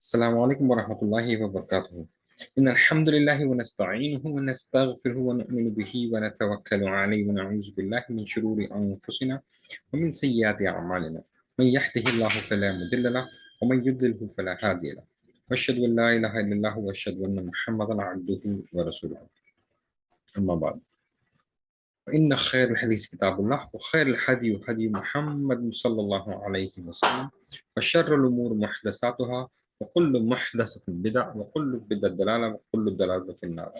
السلام عليكم ورحمة الله وبركاته. إن الحمد لله ونستعينه ونستغفره ونؤمن به ونتوكل عليه ونعوذ بالله من شرور أنفسنا ومن سيئات أعمالنا. من يهده الله فلا مضل له ومن يضلل فلا هادي له. وأشهد أن لا إله إلا الله وأشهد أن محمدا عبده ورسوله. أما بعد، فإن خير الحديث كتاب الله وخير الهدي هدي محمد صلى الله عليه وسلم وشر الأمور محدثاتها وكل محدثة بدعة وكل بدعة ضلالة وكل ضلالة في النار.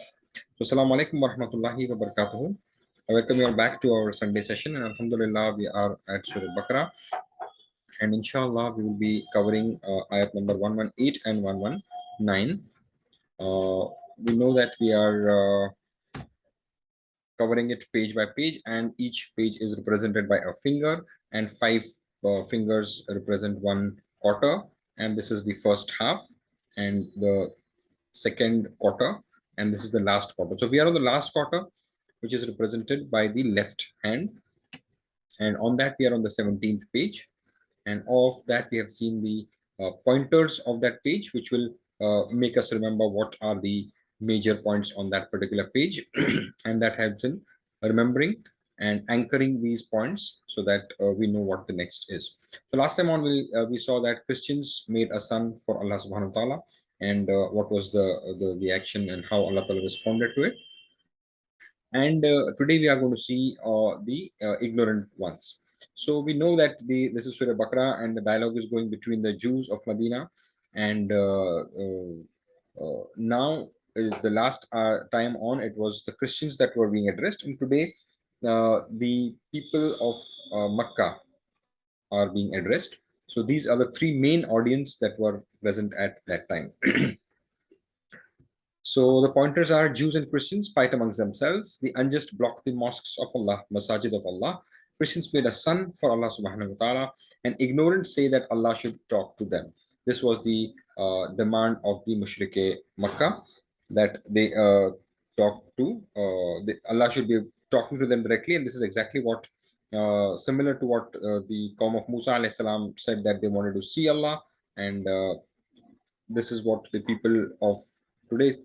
So, Assalamu alaikum wa rahmatullahi wa barakatuh. I welcome you all back to our Sunday session, and Alhamdulillah, we are at Surah Baqarah, and inshallah, we will be covering ayat number 118 and 119. We know that we are covering it page by page, and each page is represented by a finger, and five fingers represent one quarter, and this is the first half and the second quarter, and this is the last quarter. So we are on the last quarter, which is represented by the left hand, and on that we are on the 17th page, and of that we have seen the pointers of that page, which will make us remember what are the major points on that particular page and that helps in remembering and anchoring these points so that we know what the next is. So last time on we saw that Christians made a son for Allah subhanahu wa ta'ala, and what was the action and how Allah ta'ala responded to it. And today we are going to see the ignorant ones. So we know that this is Surah Baqarah, and the dialogue is going between the Jews of Medina, and now is the last time on it was the Christians that were being addressed, and today the people of Makkah are being addressed. So these are the three main audience that were present at that time. So the pointers are: Jews and Christians fight amongst themselves. The unjust block the mosques of Allah, masajid of Allah. Christians made a son for Allah subhanahu wa ta'ala, and ignorant say that Allah should talk to them. This was the demand of the Mushrike Makkah, that they talk to, Allah should be talking to them directly, and this is exactly what, similar to what the Qawm of Musa alayhi salam said, that they wanted to see Allah, and this is what the people of today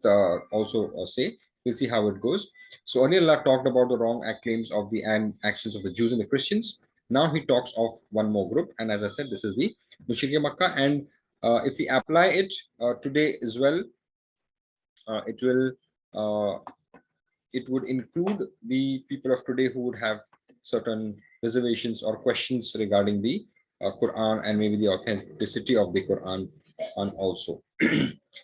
also say. We'll see how it goes. So earlier Allah talked about the wrong claims of the actions of the Jews and the Christians. Now he talks of one more group, and as I said, this is the Mushrikeen Makkah. And if we apply it today as well, it will it would include the people of today who would have certain reservations or questions regarding the Quran and maybe the authenticity of the Quran and also.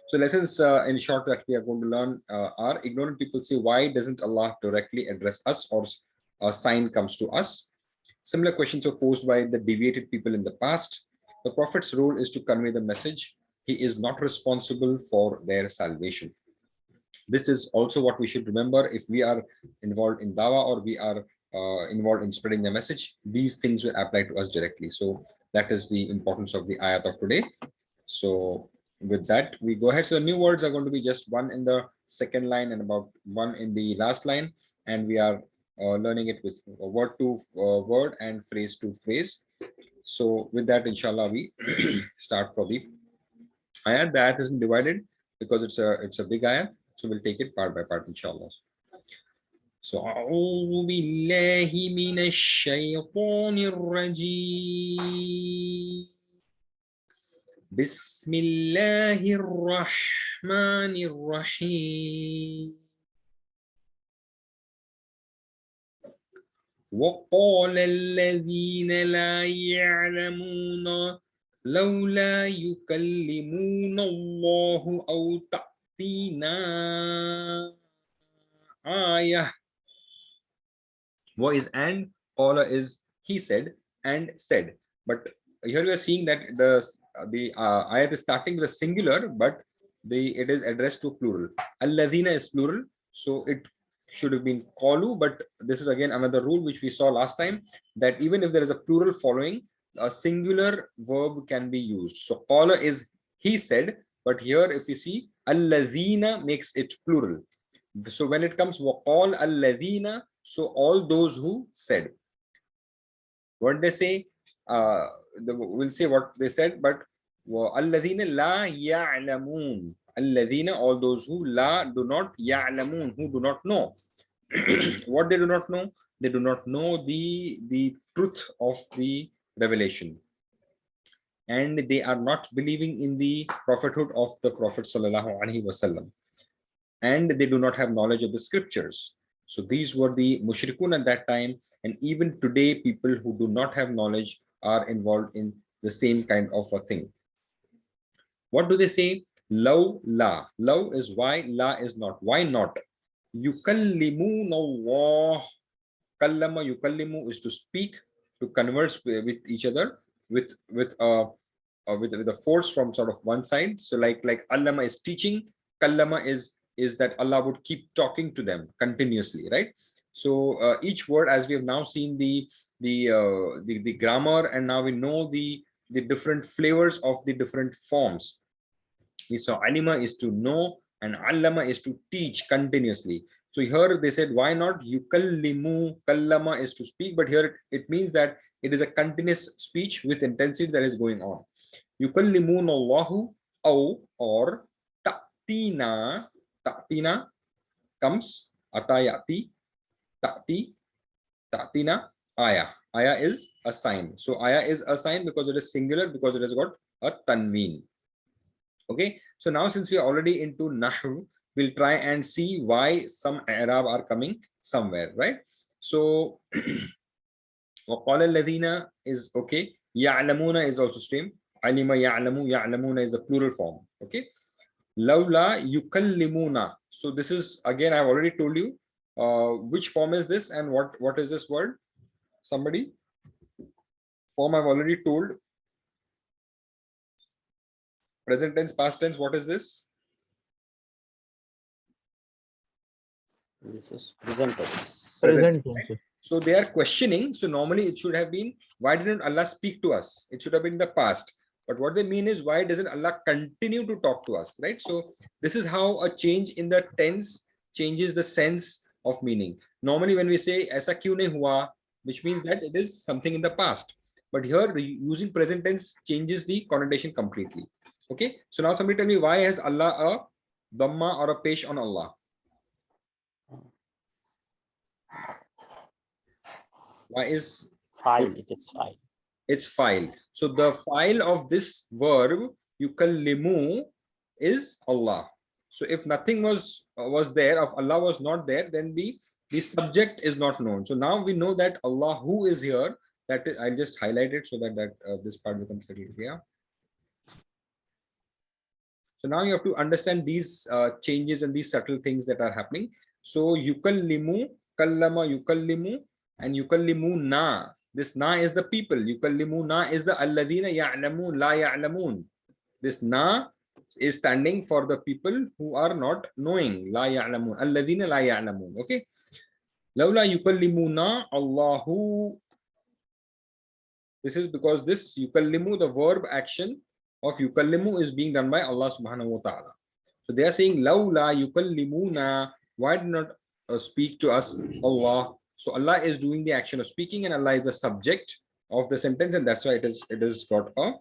So lessons in short that we are going to learn are: ignorant people say, why doesn't Allah directly address us, or a sign comes to us? Similar questions were posed by the deviated people in the past. The Prophet's role is to convey the message. He is not responsible for their salvation. This is also what we should remember if we are involved in dawah, or we are involved in spreading the message. These things will apply to us directly. So that is the importance of the ayat of today. So with that, we go ahead. So the new words are going to be just one in the second line and about one in the last line, and we are learning it with word to word and phrase to phrase. So with that, inshallah, we start for the ayat. The ayat is divided because it's a big ayat, so we'll take it part by part, inshallah. So أعوذ بالله من الشيطان الرجيم. بسم الله الرحمن الرحيم. وقال الذين لا يعلمون لولا يكلمون الله أو تأتينا آية. What is and? Qala is he said and said. But here we are seeing that the ayat is starting with a singular, but it is addressed to plural. Alladhina is plural, so it should have been qalu, but this is again another rule which we saw last time, that even if there is a plural following, a singular verb can be used. So qala is he said, but here if you see, alladhina makes it plural. So when it comes waqal alladhina, so all those who said. What they say, we'll say what they said, but وَالَّذِينَ لَا يَعْلَمُونَ. الَّذِينَ, all those who la do not, يَعْلَمُونَ, who do not know. What they do not know? They do not know the truth of the revelation, and they are not believing in the prophethood of the Prophet sallallahu alaihi wasallam, and they do not have knowledge of the scriptures. So these were the mushrikun at that time, and even today people who do not have knowledge are involved in the same kind of a thing. What do they say? Law la. Law is why, la is not. Why not? Yukallimun Allah. Kallama yukallimu is to speak, to converse with each other with a force from sort of one side. So like allama is teaching, kallama is that Allah would keep talking to them continuously, right? So each word, as we have now seen the grammar, and now we know the different flavors of the different forms. We saw alima is to know and allama is to teach continuously. So here they said, why not yukallimu? Kallama is to speak, but here it means that it is a continuous speech with intensity that is going on. Yukallimun Allahu, or ta'tina. Ta'tina comes, atayati, ta'ti, ta'tina, aya. Aya is a sign. So aya is a sign because it is singular, because it has got a tanween. Okay, so now since we are already into Nahwu, we'll try and see why some Arab are coming somewhere, right? So وَقَالَ الَّذِينَ is okay. يَعْلَمُونَ is also same. عَلِمَ يَعْلَمُ, يَعْلَمُونَ is a plural form. Okay. لَوْلَا يُكَلِّمُونَ. So this is, again, I've already told you which form is this and what is this word? Somebody? Form I've already told. Present tense, past tense, what is this? This is present tense. Present Right? tense. So they are questioning. So normally it should have been, why didn't Allah speak to us? It should have been in the past. But what they mean is, why doesn't Allah continue to talk to us, right? So this is how a change in the tense changes the sense of meaning. Normally when we say aisa kyun nahi hua, which means that it is something in the past. But here using present tense changes the connotation completely. Okay. So now somebody tell me, why has Allah a dhamma or a pesh on Allah? Why is File, it is file. it's file? So the file of this verb yukallimu is Allah. So if nothing was there, if Allah was not there, then the subject is not known. So now we know that Allah who is here. That is, I'll just highlight it so that this part becomes a little clear. So now you have to understand these changes and these subtle things that are happening. So yukallimu, kallama yukallimu, and yukallimuna. This na is the people. Yukallimuna is the alladhina ya'lamun la ya'lamun. This na is standing for the people who are not knowing. La ya'lamun. Alladhina la ya'lamun. Okay. Laula yukallimuna Allahu. This is because this yukallimu, the verb action of yukallimu, is being done by Allah subhanahu wa ta'ala. So they are saying, Laula yukallimuna, why do not speak to us Allah? So Allah is doing the action of speaking, and Allah is the subject of the sentence, and that's why it is got a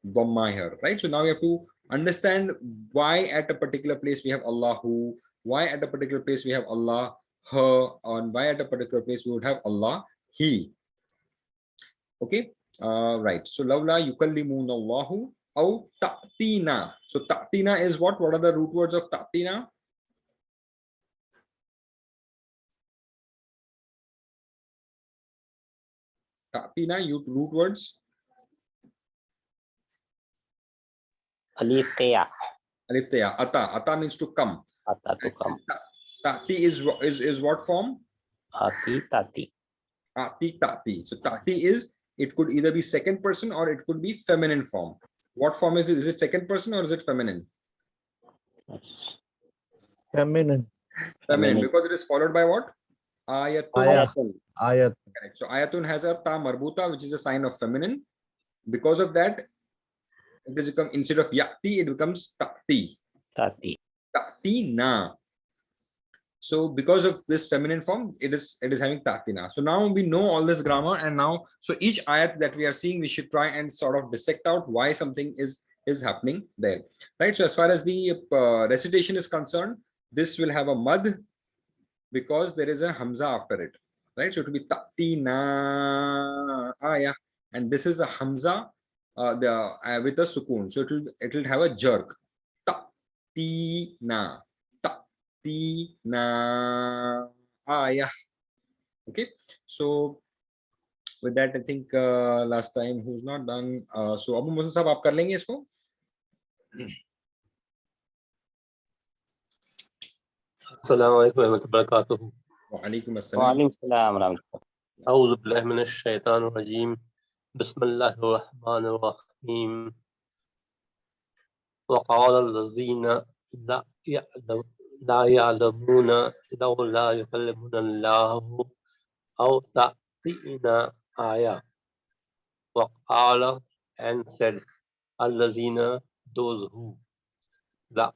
dhamma here, right? So now we have to understand why at a particular place we have Allahu, why at a particular place we have Allah, her, and why at a particular place we would have Allah, he. Okay. Right. So laula yukallimuna Allahu aw ta'tina. So ta'tina is what? What are the root words of ta'tina? Ta'tina, root words. Alif Teya. Alif teya. Ata. Ata means to come. Ata to come. Ta'ti is what form? Ati Tati. Ati ta'ti. So ta'ti is, it could either be second person or it could be feminine form. What form is it? Is it second person or is it feminine? Feminine. Feminine, because it is followed by what? Ayatun. Ayatun. Ayat. Correct. So ayatun has a ta marbuta, which is a sign of feminine. Because of that, it has become, instead of yati, it becomes ta'ti. Tati. Ta'tina. So because of this feminine form, it is having ta'tina. So now we know all this grammar, and now so each ayat that we are seeing, we should try and sort of dissect out why something is is happening there, right? So as far as the recitation is concerned, this will have a mad because there is a hamza after it, right? So it will be ta'tina ayah, and this is a hamza with a sukun, so it will have a jerk. Ta'tina, ta'tina ayah. Okay, so with that I think last time who's not done, so Abu Musa sahab, aap kar lenge isko? Assalamu alaikum warahmatullahi wabarakatuh. Wa alaikum assalam. Waalaikum salam warahmatullah. A'udhu billahi minash shaitanir rajim. Bismillahir rahmanir rahim. Wa qala allazina la ya'lamuna lawla yukallimuna Allahu aw ta'tina ayah. Wa qala, and said, allazina, those who la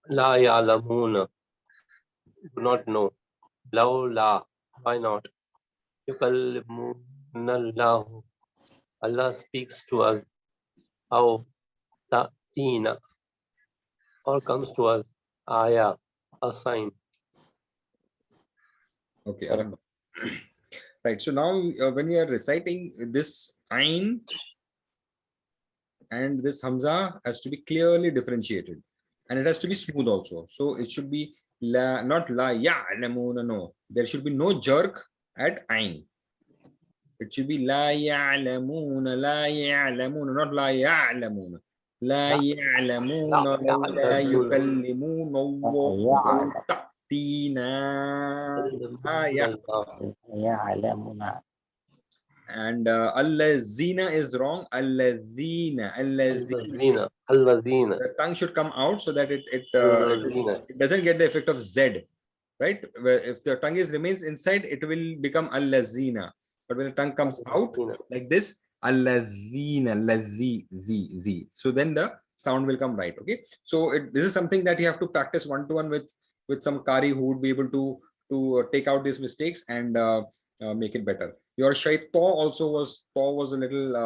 ya'lamuna, do not know, lawla, why not, yukallimuna Allahu, Allah speaks to us, aw ta'tina, or comes to us, ayah, a sign. Okay, Arab. Right. So now when we are reciting, this ain and this hamza has to be clearly differentiated, and it has to be smooth also. So it should be la, not la ya'lamuna. No, there should be no jerk at ain. It should be la ya'lamuna, not la ya'lamuna. La ya'lamuna la yukallimuna Allah ta'tina ayah. Ya'lamuna. And allazina is wrong. Allazina. Allazina. The tongue should come out so that it doesn't get the effect of Z, right? Where if the tongue remains inside, it will become allazina. But when the tongue comes out like this, allazina, the. So then the sound will come right. Okay. So this is something that you have to practice one-to-one with some Qari who would be able to take out these mistakes and make it better. Your shayta also was a little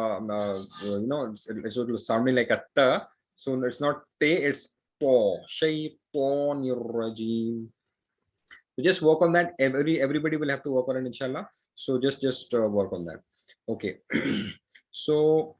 it's sounding like a ta, so it's not te, it's to. Shaytanir rajim. So just work on that. Everybody will have to work on it, inshallah. So just work on that. Okay. So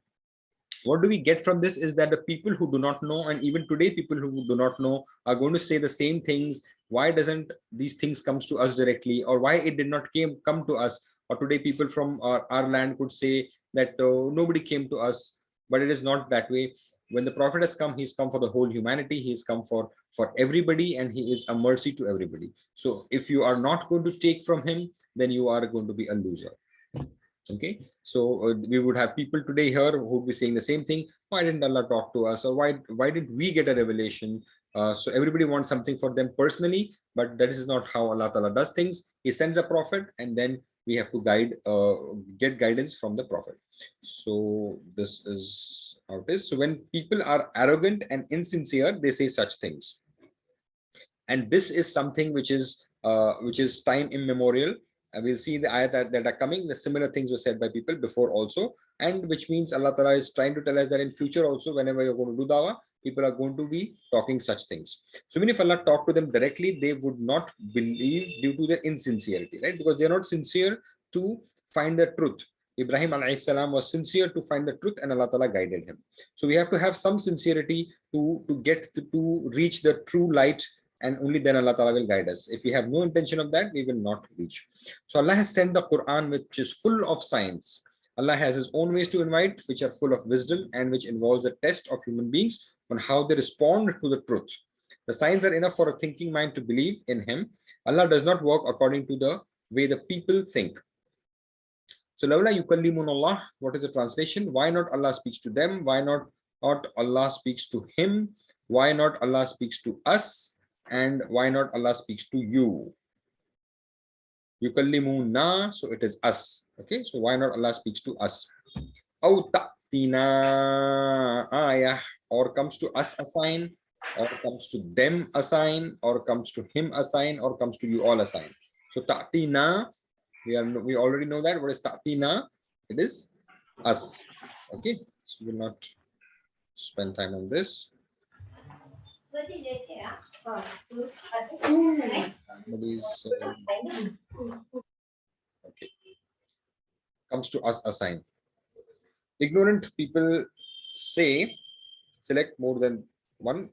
what do we get from this is that the people who do not know, and even today people who do not know, are going to say the same things. Why doesn't these things comes to us directly, or why it did not come to us? Or today people from our land could say that nobody came to us, but it is not that way. When the prophet has come, he's come for the whole humanity. He's come for everybody, and he is a mercy to everybody. So if you are not going to take from him, then you are going to be a loser. Okay, so we would have people today here who would be saying the same thing. Why didn't Allah talk to us, or why did we get a revelation? So everybody wants something for them personally, but that is not how Allah Ta'ala does things. He sends a prophet, and then we have to get guidance from the prophet. So this is how it is. So when people are arrogant and insincere, they say such things, and this is something which is time immemorial. We'll see the ayat that are coming. The similar things were said by people before also, and which means Allah Ta'ala is trying to tell us that in future also, whenever you're going to do dawah, people are going to be talking such things. So even if Allah talked to them directly, they would not believe due to their insincerity, right? Because they're not sincere to find the truth. Ibrahim alayhi salam was sincere to find the truth, and Allah Ta'ala guided him. So we have to have some sincerity to reach the true light, and only then Allah Ta'ala will guide us. If we have no intention of that, we will not reach. So Allah has sent the Quran, which is full of science. Allah has his own ways to invite, which are full of wisdom and which involves a test of human beings on how they respond to the truth. The signs are enough for a thinking mind to believe in him. Allah does not work according to the way the people think. So lawla yukallimun Allah, what is the translation? Why not Allah speaks to them? Why not Allah speaks to him? Why not Allah speaks to us? And why not Allah speaks to you? Yukallimuna, so it is us. Okay, so why not Allah speaks to us? Aw ta'tina ayah, or comes to us a sign, or comes to them a sign, or comes to him a sign, or comes to you all a sign. So ta'tina, we already know that. What is ta'tina? It is us. Okay, so we'll not spend time on this. Nobody's okay. Comes to us assign. Ignorant people say, select more than one.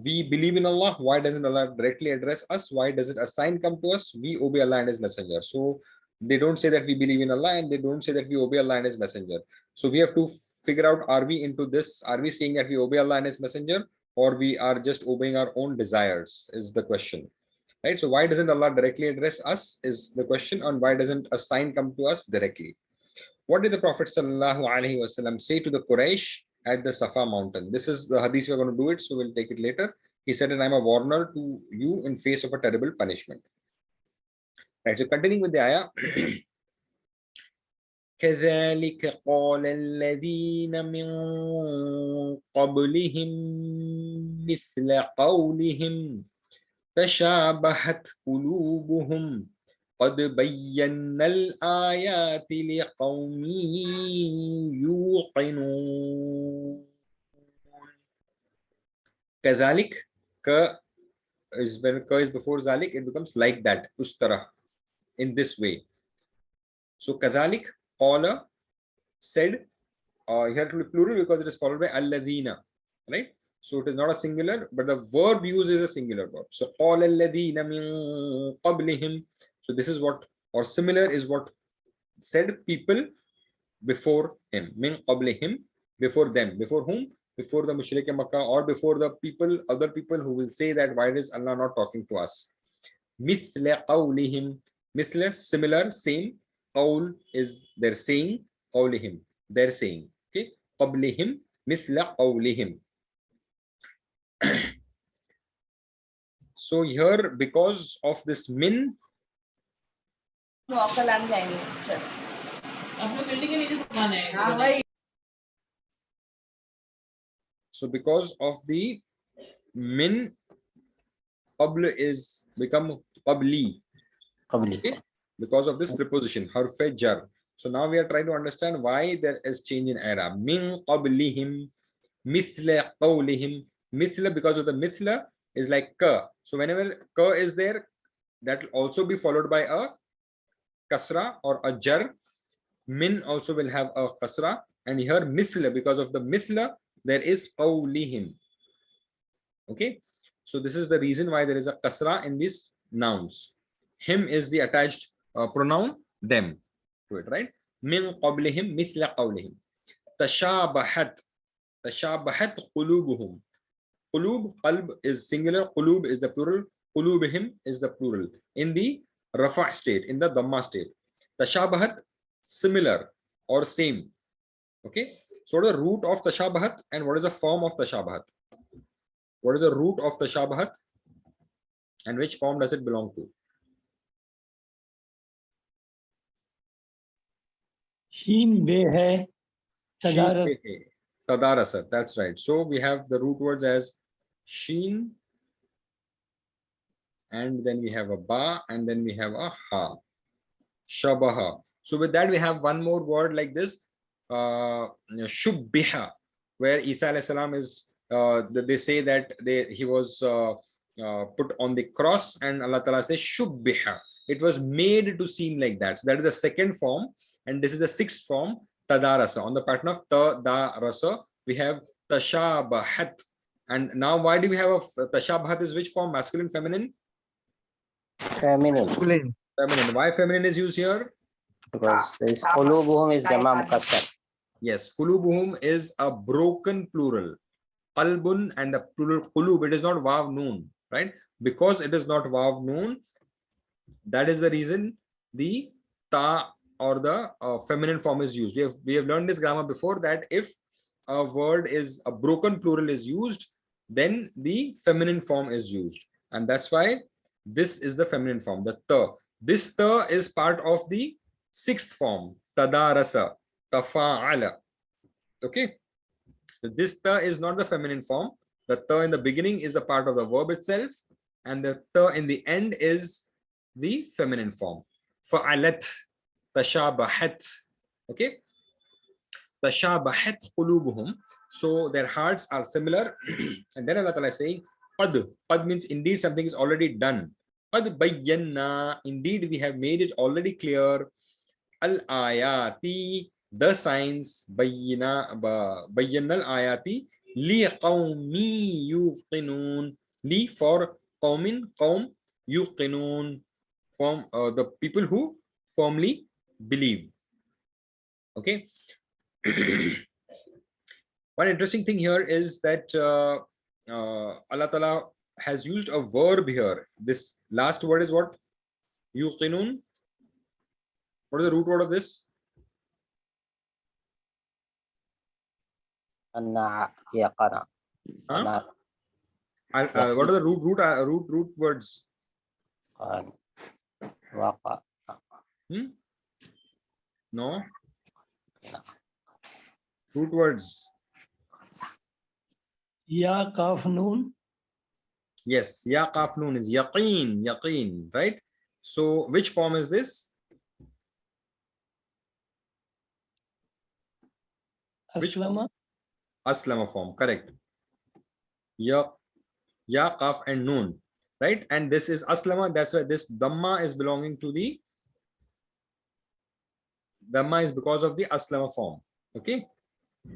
We believe in Allah. Why doesn't Allah directly address us? Why does it assign come to us? We obey Allah and His Messenger. So they don't say that we believe in Allah and they don't say that we obey Allah and His Messenger. So we have to figure out, are we into this? Are we saying that we obey Allah and His Messenger, or we are just obeying our own desires is the question, right? So why doesn't Allah directly address us is the question, and why doesn't a sign come to us directly? What did the Prophet ﷺ say to the Quraysh at the Safa mountain? This is the hadith, we're going to do it, so we'll take it later. He said, and I'm a warner to you in face of a terrible punishment. Right, so continuing with the ayah. كذلك قال الذين من قبلهم مثل قولهم تشابهت قلوبهم قد بينا الآيات لقوم يوقنون. كذلك, ka is when ka is before zalik, it becomes like that, us tarah, in this way. So كذلك qala said, here to be plural because it is followed by alladhina, right? So it is not a singular, but the verb used is a singular verb. So قال الذين من قبلهم. So this is what, or similar is what said people before him. Min qablihim, before them. Before whom? Before the Mushrik Makkah, or before the people, other people who will say that why is Allah not talking to us? Mithla qawlihim. Mithla, similar, same. Qawl is their saying. Qawlihim, their saying. Okay. Qablihim, mithla qawlihim. So here, because of this min, so because of the min, qabl is become qabli. Okay? Because of this preposition, harf jar. So now we are trying to understand why there is change in i'rab. Min qablihim, mithla qawlihim. Mithla, because of the mithla is like ka. So whenever ka is there, that will also be followed by a kasra or a jar. Min also will have a kasra, and here mithla, because of the mithla there is qawlihim. Okay, so this is the reason why there is a kasra in these nouns. Him is the attached pronoun them to it, right? Min qablihim mithla qawlihim. Tashabahat, tashabahat qulubuhum. Qulub, qalb is singular, qulub is the plural, qulubihim is the plural in the rafa state, in the dhamma state. Tashabahat, similar or same. Okay, so what is the root of tashabahat and what is the form of tashabahat? What is the root of tashabahat and which form does it belong to? Sheen be hai, tadaras. Tadarasa, that's right. So we have the root words as sheen, and then we have a ba, and then we have a ha. Shabaha. So with that we have one more word like this, shubbiha, where Isa alayhi salam is, they say that he was put on the cross, and Allah Ta'ala says shubbiha. It was made to seem like that. So that is the second form, and this is the sixth form, tadarasa. On the pattern of tadarasa, we have tashabahat. And now why do we have a tashabahat is which form? Masculine, feminine? Feminine. Feminine. Why feminine is used here? Because this qulubuhum is jama mukassar. Yes, qulubuhum is a broken plural. Qalbun and the plural qulub, it is not vav noon, right? Because it is not vav noon, that is the reason the ta or the feminine form is used. We have learned this grammar before, that if a word is a broken plural is used, then the feminine form is used, and that's why this is the feminine form, the ta. This ta is part of the sixth form, tadarasa, tafa'ala. Okay, so this ta is not the feminine form. The ta in the beginning is a part of the verb itself, and the ta in the end is the feminine form. Fa'alat, tashabahat. Okay, tashabahat qulubuhum, so their hearts are similar. And then Allah Ta'ala is saying qad means indeed something is already done. Qad bayyana, indeed we have made it already clear. Al ayati, the signs, bayyana al ayati li qawmi yuqinun, li for qawmin, qawm, yuqinun, from the people who firmly believe. Okay. One interesting thing here is that Allah Ta'ala has used a verb here. This last word is what? Yuqinun. What is the root word of this? Anna yaqana. Huh? Anna What are the root words? waqa. No. Root words. Ya Kaf Noon. Yes, ya qaf noon is yaqeen, right? So which form is this? Which Aslama. Aslama form, correct. Ya qaf and noon, right? And this is Aslama, that's why this Dhamma is belonging to the Dhamma is because of the Aslama form. Okay.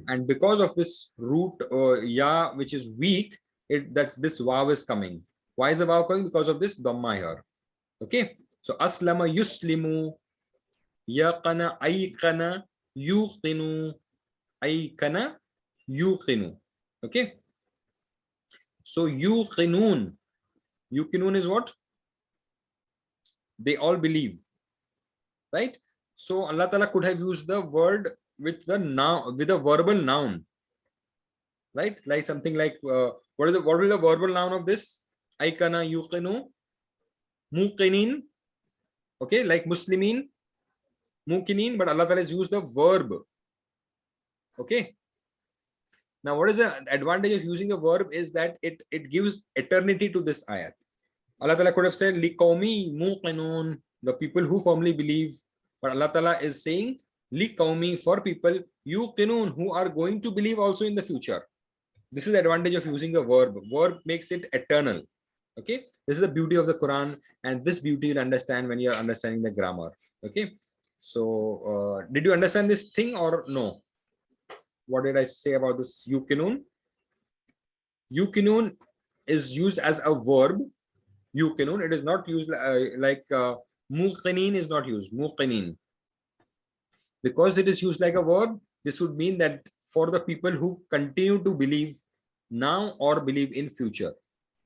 And because of this root ya, which is weak, this waw is coming. Why is the waw coming? Because of this Dhamma here. Okay. So Aslama yuslimu, yaqana ayqana yuqinu, ayqana yuqinu. Okay. So yuqinun is what? They all believe, right? So Allah Ta'ala could have used the word with the noun, with a verbal noun, right? Like something like what will the verbal noun of this? Aikana yuqinu, muqinin. Okay, like muslimin, muqinin, but Allah Ta'ala has used the verb. Okay. Now, what is the advantage of using a verb is that it gives eternity to this ayat. Allah Ta'ala could have said liqawmi muqinun, the people who firmly believe, but Allah Ta'ala is saying liqawmi, for people yuqinun, who are going to believe also in the future. This is the advantage of using a verb. Verb makes it eternal. Okay, this is the beauty of the Quran, and this beauty you'll understand when you're understanding the grammar. Okay, so did you understand this thing or no? What did I say about this yuqinun? Yuqinun is used as a verb. Yuqinun, it is not used like muqinin is not used. Muqinin, because it is used like a verb, this would mean that for the people who continue to believe now or believe in future.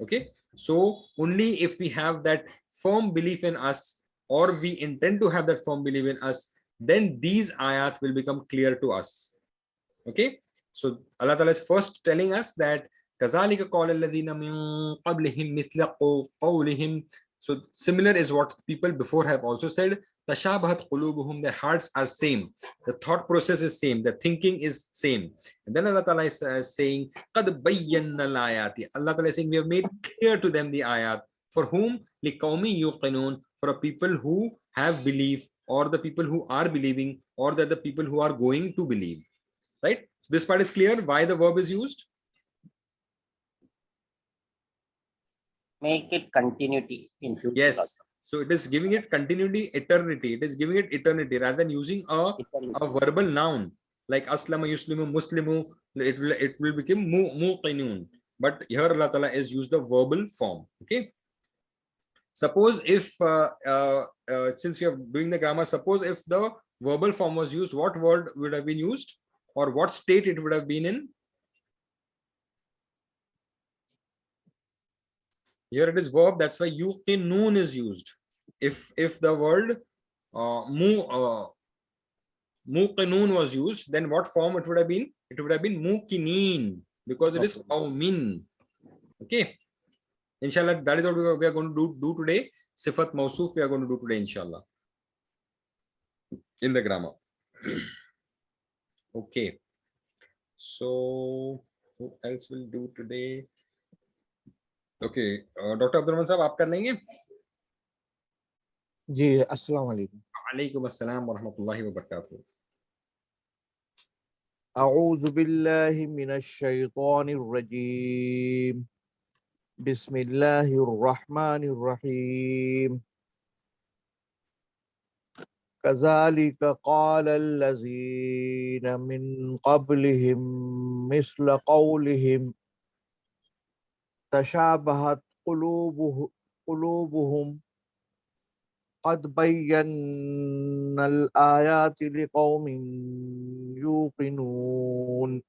Okay, so only if we have that firm belief in us, or we intend to have that firm belief in us, then these ayat will become clear to us. Okay, so Allah Ta'ala is first telling us that كَذَلِكَ قَالَ الَّذِينَ مِن قَبْلِهِمْ مِثْلَ قَوْلِهِمْ. So similar is what people before have also said. Tashabahat qulubuhum, their hearts are same, the thought process is same, the thinking is same. And then Allah Ta'ala is saying قَدْ بَيَّنَّ الْآيَاتِ, Allah Ta'ala is saying we have made clear to them the ayat. For whom? لِقَوْمِ يُقِنُونَ, for a people who have belief, or the people who are believing, or the people who are going to believe. Right? This part is clear why the verb is used. Make it continuity in future. Yes. So it is giving it continuity, eternity. It is giving it eternity rather than using a verbal noun like aslama, yuslimu, muslimu. It will become muqinun. But here Allah Ta'ala is used the verbal form. Okay. Suppose if since we are doing the grammar, suppose if the verbal form was used, what word would have been used, or what state it would have been in? Here it is verb, that's why yuqinun is used. If the word muqinun was used, then what form it would have been? It would have been muqinin, because it is qawmin. Okay. Inshallah, that is what we are going to do today. Sifat Mawsuf we are going to do today, inshallah, in the grammar. Okay. So who else will do today? Okay, Dr. Abdurrahman Sahab, आप कर लेंगे? जी, अस्सलाम वालेकुम। वालेकुम अस्सलाम व रहमतुल्लाहि व बरकातुहू। أعوذ بالله من الشيطان الرجيم بسم الله الرحمن الرحيم كذلك قال الذين من قبلهم مثل قولهم تشابهت قلوبهم قد بينا الآيات لقوم يوقنون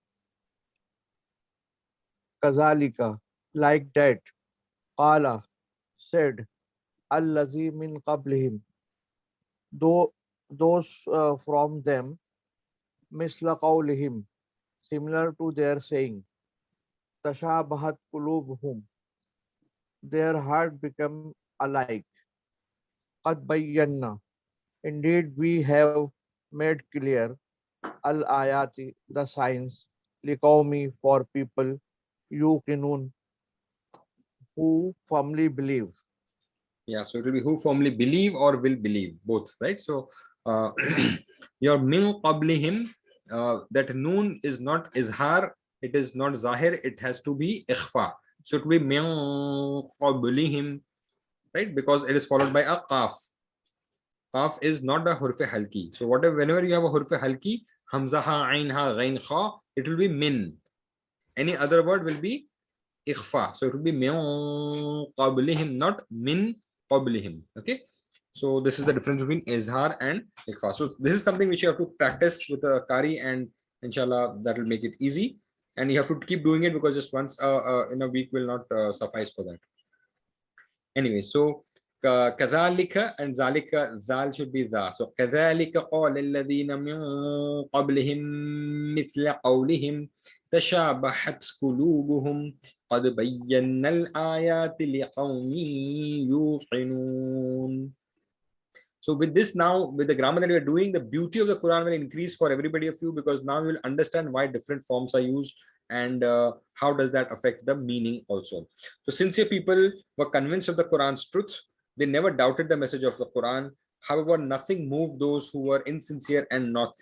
كذلك like that قال said الذي من قبلهم those from them مثل قولهم similar to their saying تشابهت قلوبهم their heart become alike قد بينا indeed we have made clear al ayati the signs liqawmi for people yuqinun who firmly believe. Yeah, so it will be who firmly believe or will believe, both, right? So your min qablihim, that noon is not izhar, it is not zahir, it has to be ikhfa. So it will be min qablihim, right? Because it is followed by a qaf. Qaf is not a hurf halki. So whenever you have a hurf halki, hamza ha, ain ha, ghain kha, it will be min. Any other word will be ikhfa. So it will be min qablihim, not min qablihim. Okay. So this is the difference between izhar and ikhfa. So this is something which you have to practice with a qari, and inshallah that will make it easy. And you have to keep doing it, because just once in a week will not suffice for that. Anyway, so كذلك and ذلك, zal should be ذا. So كذلك قال الذين من قبلهم مثل قولهم تشابهت قلوبهم قد بينا الآيات لقوم يوقنون. So with this now, with the grammar that we are doing, the beauty of the Quran will increase for everybody of you, because now you will understand why different forms are used, and how does that affect the meaning also. So sincere people were convinced of the Quran's truth. They never doubted the message of the Quran. However, nothing moved those who were insincere and not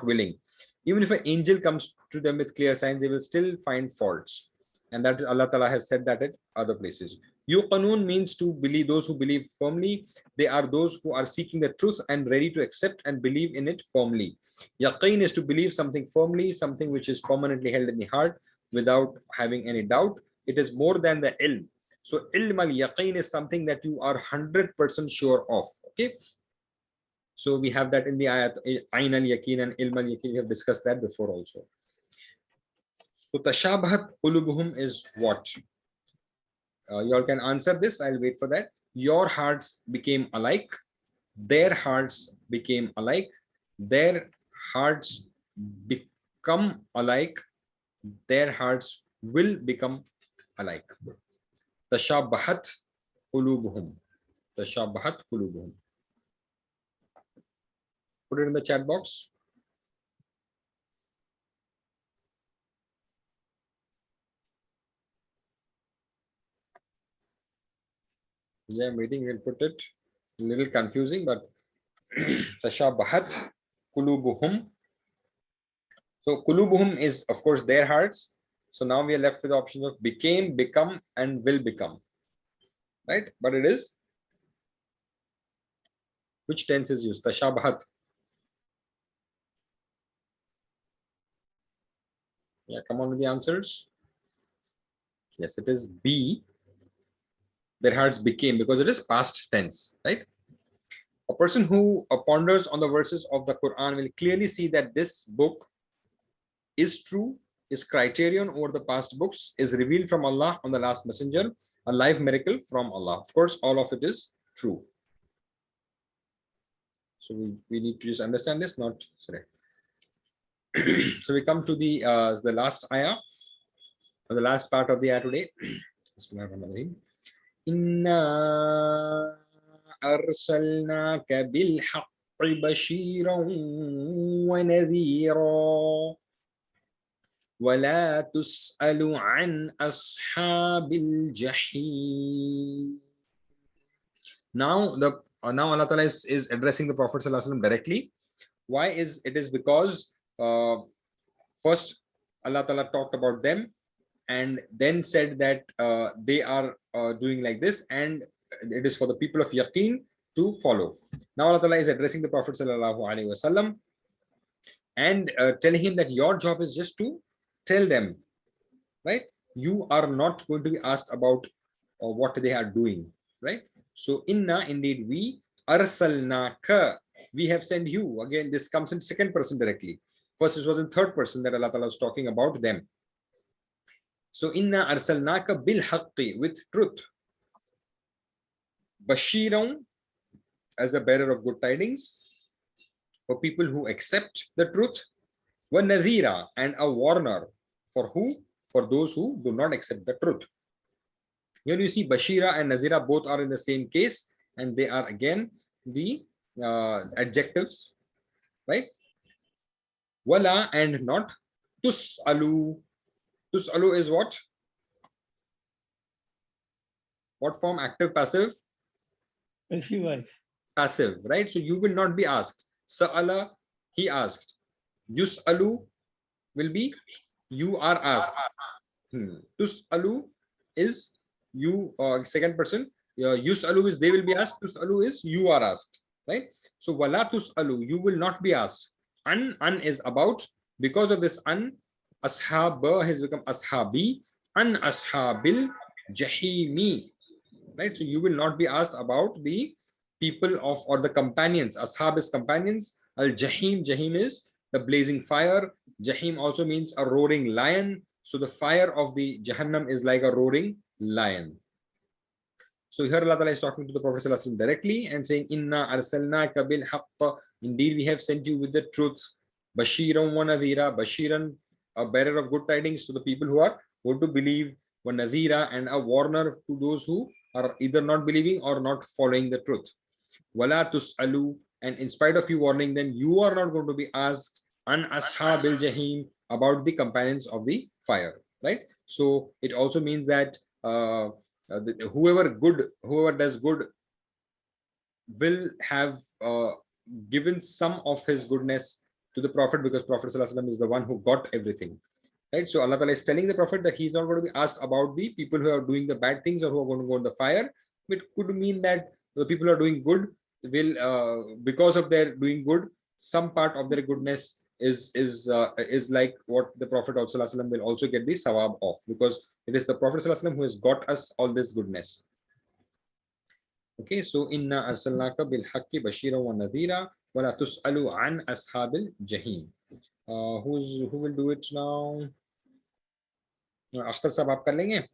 willing. Even if an angel comes to them with clear signs, they will still find faults. And that is, Allah Ta'ala has said that at other places. Yuqanun means to believe, those who believe firmly. They are those who are seeking the truth and ready to accept and believe in it firmly. Yaqeen is to believe something firmly, something which is permanently held in the heart without having any doubt. It is more than the ilm. So ilm al-yaqeen is something that you are 100% sure of. Okay. So we have that in the ayat, ayn al-yaqeen and ilm al-yaqeen. We have discussed that before also. So tashabahat qulubuhum is what? You all can answer this. I'll wait for that. Your hearts became alike. Their hearts became alike. Their hearts become alike. Their hearts will become alike. Tashabahat qulubuhum. Tashabahat qulubuhum. Put it in the chat box. Yeah, I'm waiting. We'll put it. A little confusing, but tashabahat qulubuhum. So qulubuhum is, of course, their hearts. So now we are left with the options of became, become, and will become. Right? But it is, which tense is used? Tashabahat. Yeah, come on with the answers. Yes, it is B. Their hearts became, because it is past tense, right? A person who ponders on the verses of the Quran will clearly see that this book is true, is criterion over the past books, is revealed from Allah on the last messenger, a live miracle from Allah. Of course, all of it is true. So we need to just understand this, not sorry. So we come to the last ayah, or the last part of the ayah today. Inna arsalnaka bil haqqi bashiran wa nadhira wa la tus'alu an ashabil jahim. Now Allah Ta'ala is addressing the Prophet ﷺ directly. Why is it? Is because first Allah Ta'ala talked about them and then said that they are doing like this, and it is for the people of Yaqeen to follow. Now Allah Ta'ala is addressing the Prophet Sallallahu Alaihi Wasallam and telling him that your job is just to tell them, right? You are not going to be asked about what they are doing, right? So inna, indeed we, arsalnaka, we have sent you. Again, this comes in second person directly. First it was in third person that Allah Ta'ala was talking about them. So inna arsalnaka bil haqqi, with truth, bashiran, as a bearer of good tidings for people who accept the truth, wa nadhira, and a warner for who? For those who do not accept the truth. Here you see Bashira and Nazira both are in the same case, and they are again the adjectives, right? Wala, and not. Tus'alu. Tus'alu is what? What form? Active, passive? Passive. Passive, right? So you will not be asked. Sa'ala, he asked. Yus'alu will be you are asked. Tus'alu is you, second person. Yus'alu is they will be asked. Tus'alu is you are asked, right? So wala tus'alu, you will not be asked. An is about. Because of this an, ashab has become ashabi. An ashabil jahimi, right? So you will not be asked about the people of, or the companions. Ashab is companions. Al jahim, jahim is the blazing fire. Jahim also means a roaring lion. So the fire of the Jahannam is like a roaring lion. So here Allah Ta'ala is talking to the Prophet ﷺ directly and saying, Inna arsalnaka bil haqq, indeed we have sent you with the truth. Bashiran wa nadhira, Bashiran, a bearer of good tidings to the people who are going to believe, wa nadhira, and a warner to those who are either not believing or not following the truth. Wala tus'alu, and in spite of you warning them, you are not going to be asked an ashabil jahim, about the companions of the fire, right? So it also means that whoever does good will have given some of his goodness to the Prophet, because Prophet ﷺ is the one who got everything, right? So Allah Ta'ala is telling the Prophet that he's not going to be asked about the people who are doing the bad things or who are going to go in the fire. It could mean that the people who are doing good will, because of their doing good, some part of their goodness is like what the Prophet ﷺ will also get the sawab of, because it is the Prophet ﷺ who has got us all this goodness. Okay, so inna arsalnaka bil haqqi bashiran wa nadhira wa la tus'alu an ashabil jahim. Who will do it now? Akhtar sahab aap kar lenge?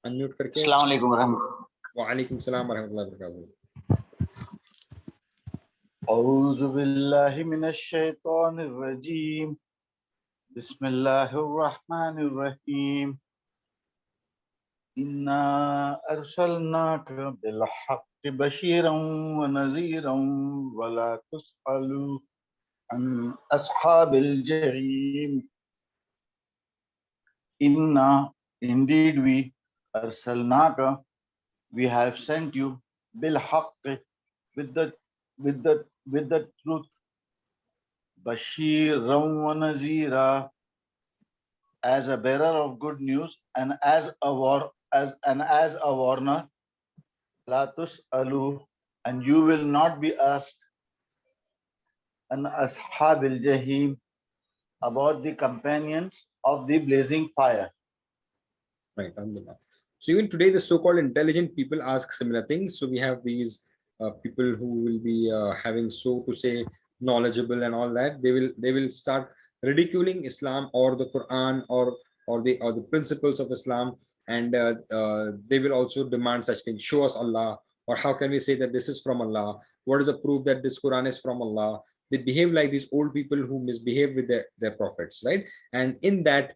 Unmute karke. Assalamu alaikum warahmatullahi. Wa alaikum salam wa rahmatullahi wa barakatuh. أعوذ بالله من الشيطان الرجيم بسم الله الرحمن الرحيم إنا أرسلناك بالحق بشيرا ونذيرا ولا تسأل عن أصحاب الجحيم إنا, indeed we, أرسلناك, we have sent you بالحق, with the truth, Bashiran wa Nazira, as a bearer of good news and as a warner, La tus'alu, and you will not be asked an ashabil jahim, about the companions of the blazing fire. Right, alhamdulillah. So even today the so-called intelligent people ask similar things. So we have these people who will be having, so to say, knowledgeable and all that. They will start ridiculing Islam or the Quran or the principles of Islam, and they will also demand such things. Show us Allah, or how can we say that this is from Allah? What is the proof that this Quran is from Allah? They behave like these old people who misbehave with their prophets, right? And in that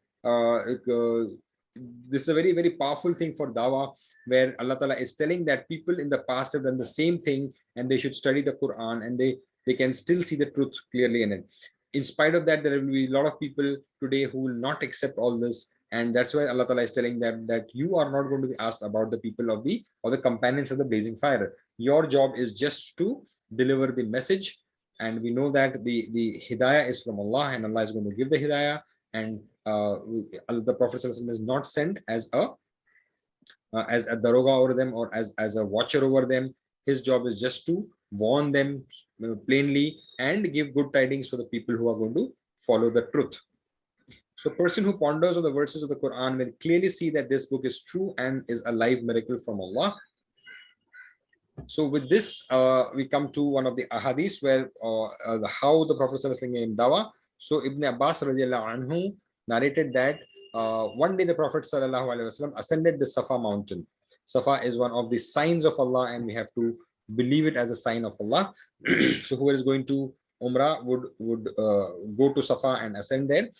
this is a very, very powerful thing for dawah, where Allah Ta'ala is telling that people in the past have done the same thing and they should study the Quran, and they can still see the truth clearly in it. In spite of that, there will be a lot of people today who will not accept all this, and that's why Allah Ta'ala is telling them that you are not going to be asked about the people of the companions of the blazing fire. Your job is just to deliver the message and we know that the hidayah is from Allah, and Allah is going to give the hidayah. And the Prophet ﷺ is not sent as a daroga over them, or as a watcher over them. His job is just to warn them plainly and give good tidings for the people who are going to follow the truth. So a person who ponders on the verses of the Quran will clearly see that this book is true and is a live miracle from Allah. So with this, we come to one of the ahadith where how the Prophet ﷺ gave dawah. So Ibn Abbas radiallahu anhu narrated that one day the Prophet ﷺ ascended the Safa mountain. Safa is one of the signs of Allah, and we have to believe it as a sign of Allah. So whoever is going to Umrah would go to Safa and ascend there.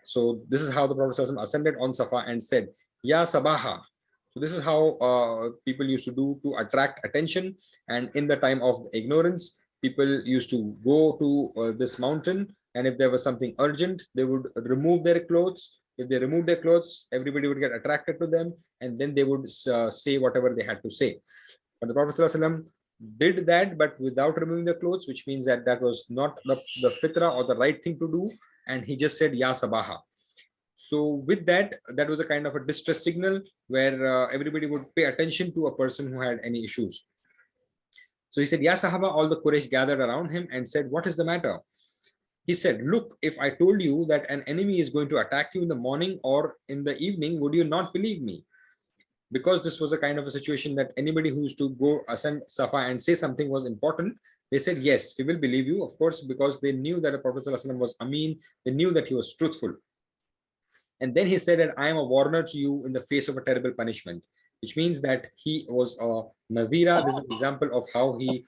So this is how the Prophet ﷺ ascended on Safa and said, Ya Sabaha. So this is how people used to do to attract attention. And in the time of ignorance, people used to go to this mountain, and if there was something urgent, they would remove their clothes. If they removed their clothes, everybody would get attracted to them, and then they would say whatever they had to say. But the Prophet ﷺ did that, but without removing the clothes, which means that that was not the fitra or the right thing to do, and he just said Ya Sabaha. So with that, that was a kind of a distress signal where everybody would pay attention to a person who had any issues. So he said, Ya Sahaba, all the Quraysh gathered around him and said, what is the matter? He said, look, if I told you that an enemy is going to attack you in the morning or in the evening, would you not believe me? Because this was a kind of a situation that anybody who used to go ascend Safa and say something was important, they said, yes, we will believe you, of course, because they knew that the Prophet ﷺ was Ameen. They knew that he was truthful. And then he said that I am a warner to you in the face of a terrible punishment, which means that he was a Nadhira. This is an example of how he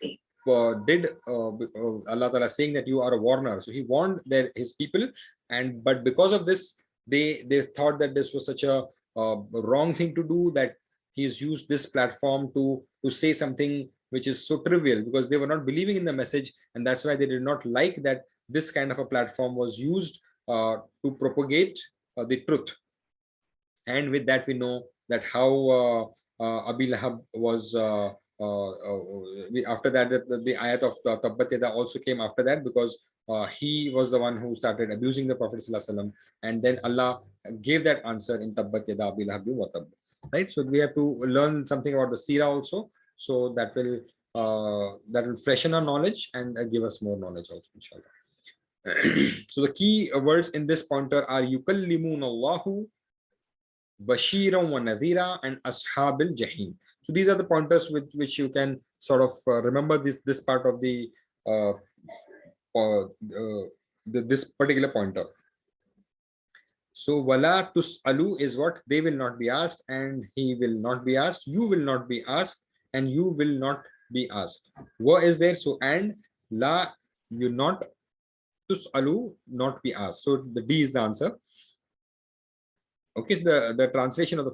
did Allah Ta'ala saying that you are a warner. So he warned his people, but because of this, they thought that this was such a wrong thing to do, that he has used this platform to say something which is so trivial, because they were not believing in the message, and that's why they did not like that this kind of a platform was used to propagate the truth. And with that, we know that how Abi Lahab was after that, the ayat of Tabbat Yada also came after that, because he was the one who started abusing the Prophet ﷺ, and then Allah gave that answer in Tabbat Yada Abi Lahab wa Tabb. Right, so we have to learn something about the Seerah also, so that will freshen our knowledge and give us more knowledge also, inshallah. So the key words in this pointer are Yukallimun Allahu, Bashiran wa Nadhira, and Ashabil Jahim. So these are the pointers with which you can sort of remember this part of the this particular pointer. So Wala Tus'alu is what? They will not be asked, and he will not be asked, you will not be asked, and you will not be asked. Wa is there, so and la, you not, Tus'alu, not be asked. So the D is the answer. Okay, so the translation of the